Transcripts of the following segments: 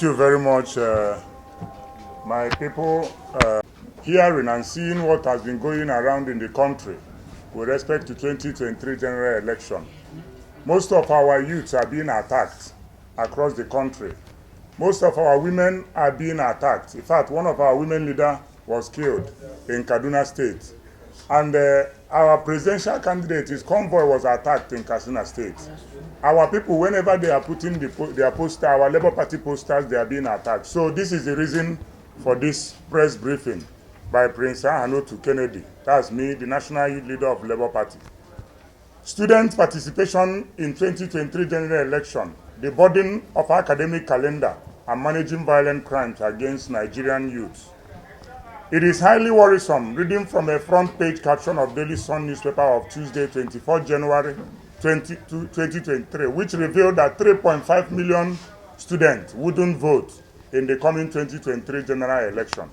Thank you very much, my people. Hearing and seeing what has been going around in the country with respect to 2023 general election. Most of our youths are being attacked across the country. Most of our women are being attacked. In fact, one of our women leaders was killed in Kaduna State. And our presidential candidate, his convoy was attacked in Katsina State. Our people, whenever they are putting their poster, our Labour Party posters, they are being attacked. So this is the reason for this press briefing by Prince Ahanotu Kennedy. That's me, the national youth leader of Labour Party. Student participation in 2023 general election, the burden of academic calendar, and managing violent crimes against Nigerian youth. It is highly worrisome, reading from a front-page caption of Daily Sun newspaper of Tuesday, 24 January 2023, which revealed that 3.5 million students wouldn't vote in the coming 2023 general election.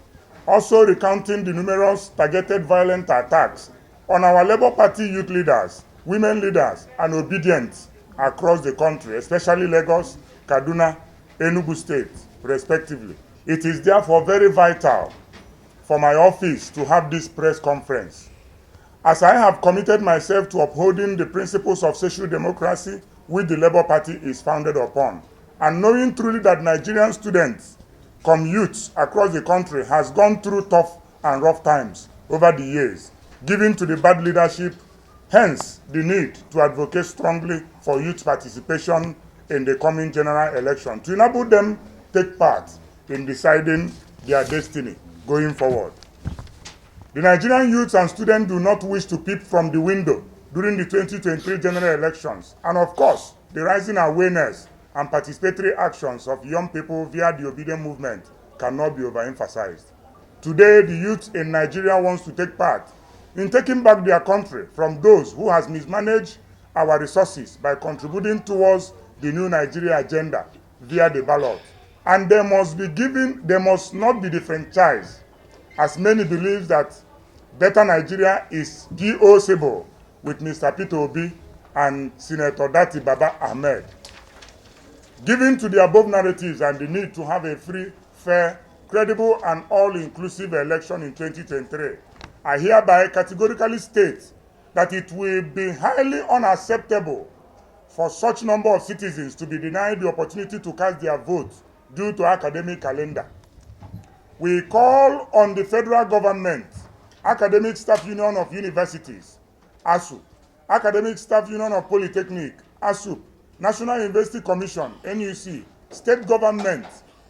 Also recounting the numerous targeted violent attacks on our Labour Party youth leaders, women leaders, and obedience across the country, especially Lagos, Kaduna, Enugu State, respectively. It is therefore very vital for my office to have this press conference, as I have committed myself to upholding the principles of social democracy which the Labour Party is founded upon, and knowing truly that Nigerian students, youths across the country, has gone through tough and rough times over the years, given to the bad leadership, hence the need to advocate strongly for youth participation in the coming general election to enable them take part in deciding their destiny going forward. The Nigerian youths and students do not wish to peep from the window during the 2023 general elections, and of course, the rising awareness and participatory actions of young people via the obedient movement cannot be overemphasized. Today, the youth in Nigeria wants to take part in taking back their country from those who has mismanaged our resources by contributing towards the new Nigeria agenda via the ballot. And they must not be defranchised, as many believe that better Nigeria is possible with Mr. Peter Obi and Senator Dati Baba Ahmed. Given to the above narratives and the need to have a free, fair, credible, and all-inclusive election in 2023, I hereby categorically state that it will be highly unacceptable for such number of citizens to be denied the opportunity to cast their votes due to academic calendar. We call on the federal government, Academic Staff Union of Universities, ASU, Academic Staff Union of Polytechnic, ASUP, National University Commission, NUC, state government,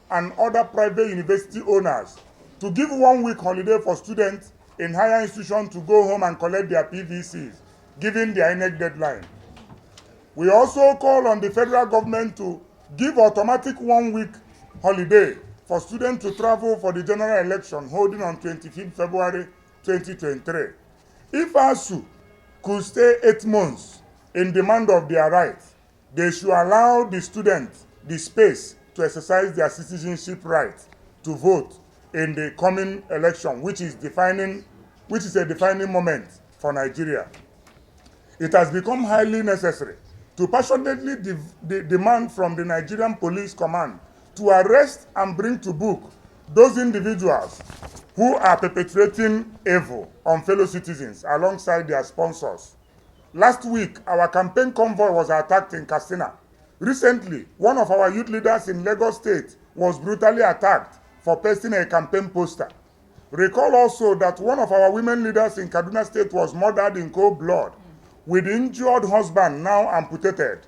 and other private university owners to give 1 week holiday for students in higher institutions to go home and collect their PVCs, given their INEC deadline. We also call on the federal government to give automatic 1 week holiday for students to travel for the general election holding on 25th February 2023. If ASU could stay 8 months in demand of their rights, they should allow the students the space to exercise their citizenship right to vote in the coming election, which is a defining moment for Nigeria. It has become highly necessary to passionately demand from the Nigerian Police Command to arrest and bring to book those individuals who are perpetrating evil on fellow citizens alongside their sponsors. Last week, our campaign convoy was attacked in Katsina. Recently, one of our youth leaders in Lagos State was brutally attacked for pasting a campaign poster. Recall also that one of our women leaders in Kaduna State was murdered in cold blood, with the injured husband now amputated,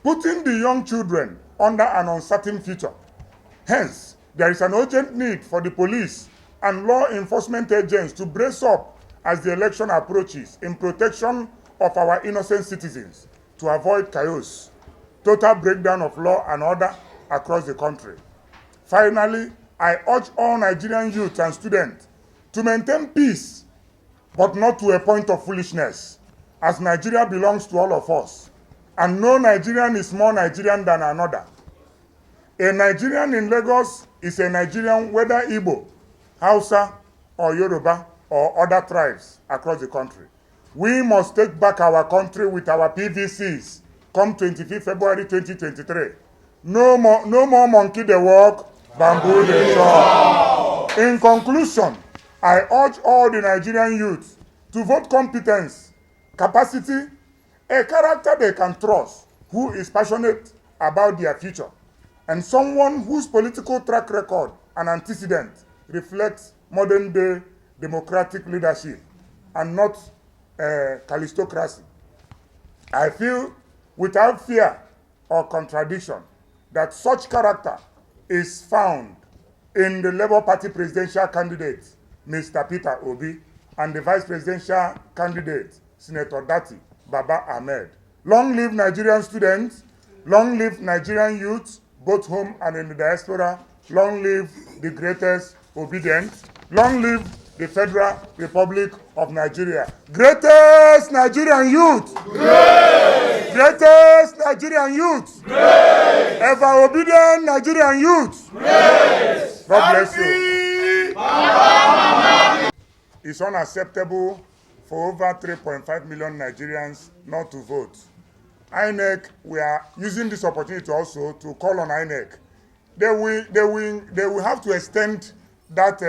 putting the young children under an uncertain future. Hence, there is an urgent need for the police and law enforcement agents to brace up as the election approaches in protection of our innocent citizens to avoid chaos, total breakdown of law and order across the country. Finally, I urge all Nigerian youth and students to maintain peace, but not to a point of foolishness, as Nigeria belongs to all of us, and no Nigerian is more Nigerian than another. A Nigerian in Lagos is a Nigerian whether Igbo, Hausa, or Yoruba, or other tribes across the country. We must take back our country with our PVCs come 25th February 2023 No more monkey dey walk, bamboo dey chop. In conclusion, I urge all the Nigerian youth to vote competence, capacity, a character they can trust, who is passionate about their future, and someone whose political track record and antecedent reflects modern-day democratic leadership and not calistocracy. I feel without fear or contradiction that such character is found in the Labour Party presidential candidate, Mr. Peter Obi, and the vice presidential candidate, Senator Dati Baba Ahmed. Long live Nigerian students, long live Nigerian youth, both home and in the diaspora. Long live the greatest obedient. Long live the Federal Republic of Nigeria. Greatest Nigerian youth! Great! Greatest Nigerian youth! Great! Ever obedient Nigerian youth! Great! God bless you. It's unacceptable for over 3.5 million Nigerians not to vote. INEC, we are using this opportunity also to call on INEC. They will have to extend that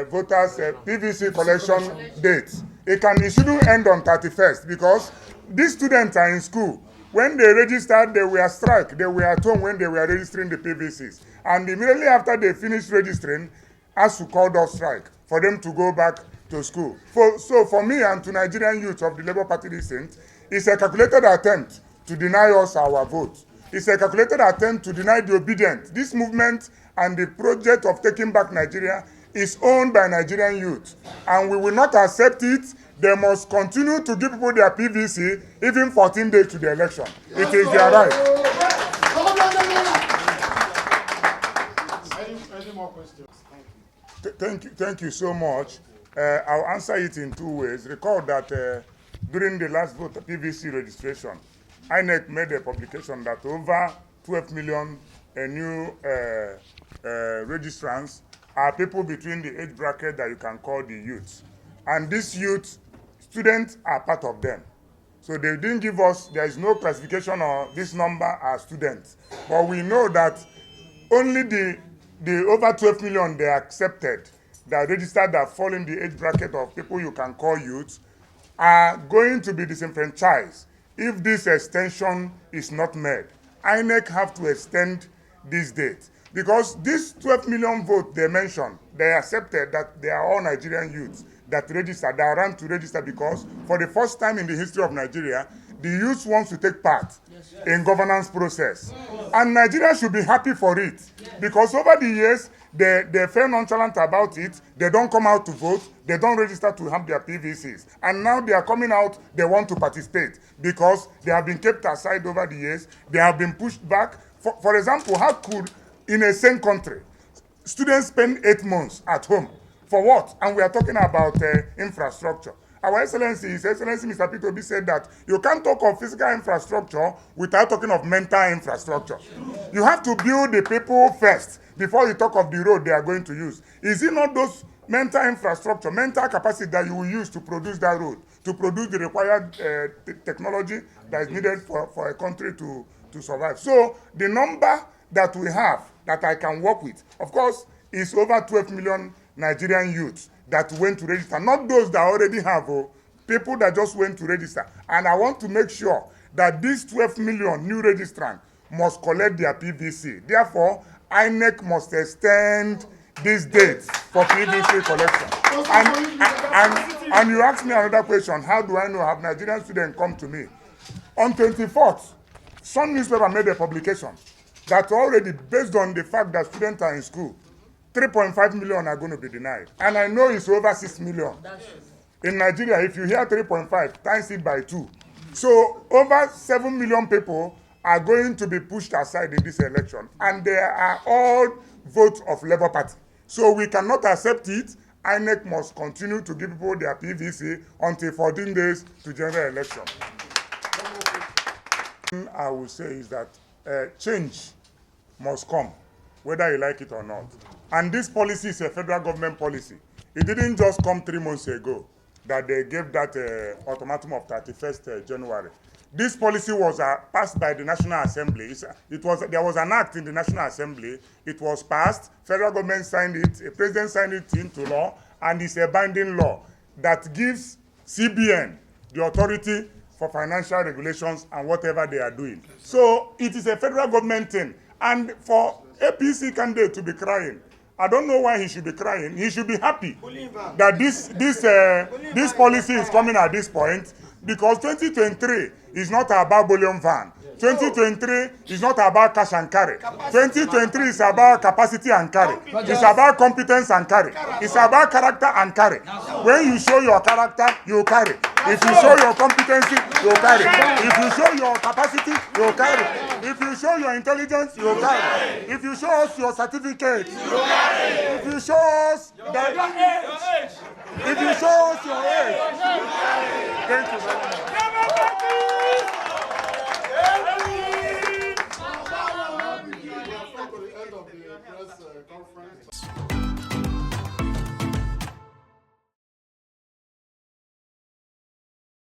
voters' PVC collection date. It shouldn't end on 31st because these students are in school. When they registered, they were strike. They were at home when they were registering the PVCs. And immediately after they finished registering, ASU called off strike for them to go back to school. So for me and to Nigerian youth of the Labour Party recent, it's a calculated attempt to deny us our vote. It's a calculated attempt to deny the obedient. This movement and the project of taking back Nigeria is owned by Nigerian youth, and we will not accept it. They must continue to give people their PVC even 14 days to the election. It is their right. Any more questions? Thank you so much. I'll answer it in two ways. Recall that during the last vote, PVC registration, INEC made a publication that over 12 million new registrants are people between the age bracket that you can call the youth. And these youth, students are part of them. So they didn't give us, there is no classification of this number as students. But we know that only the over 12 million they accepted that registered that fall in the age bracket of people you can call youth are going to be disenfranchised if this extension is not made. INEC have to extend this date because this 12 million vote they mentioned, they accepted that they are all Nigerian youths that register, that ran to register because for the first time in the history of Nigeria, the youth wants to take part in governance process. And Nigeria should be happy for it because over the years, they're fair nonchalant about it. They don't come out to vote. They don't register to have their PVCs. And now they are coming out, they want to participate because they have been kept aside over the years. They have been pushed back. For example, how could, in a same country, students spend 8 months at home? For what? And we are talking about infrastructure. Our Excellency, His Excellency Mr. Peter Obi said that you can't talk of physical infrastructure without talking of mental infrastructure. You have to build the people first before you talk of the road they are going to use. Is it not those mental infrastructure, mental capacity that you will use to produce that road, to produce the required technology that is needed for a country to survive? So the number that we have that I can work with, of course, is over 12 million Nigerian youths that went to register, not those that already have, people that just went to register. And I want to make sure that these 12 million new registrants must collect their PVC. Therefore, INEC must extend this date for PVC collection. And you asked me another question, how do I know? Have Nigerian students come to me? On 24th, some newspaper made a publication that already, based on the fact that students are in school, 3.5 million are going to be denied. And I know it's over 6 million. In Nigeria, if you hear 3.5, times it by 2. So over 7 million people are going to be pushed aside in this election. And they are all votes of Labour Party. So we cannot accept it. INEC must continue to give people their PVC until 14 days to general election. I will say is that change must come, whether you like it or not. And this policy is a federal government policy. It didn't just come 3 months ago that they gave that ultimatum of 31st January. This policy was passed by the National Assembly. There was an act in the National Assembly. It was passed. Federal government signed it. A president signed it into law, and it's a binding law that gives CBN the authority for financial regulations and whatever they are doing. So it is a federal government thing. And for APC candidate to be crying, I don't know why he should be crying. He should be happy that this policy is coming at this point, because 2023 is not about volume van. 2023 is not about cash and carry. 2023 is about capacity and carry. It's about competence and carry. It's about character and carry. When you show your character, you carry. If you show your competency, you carry. If you show your capacity, you carry. If you show your intelligence, you carry. If you show us your certificate, you carry. If you show us that age, if you show us your age, thank you very much. Conference.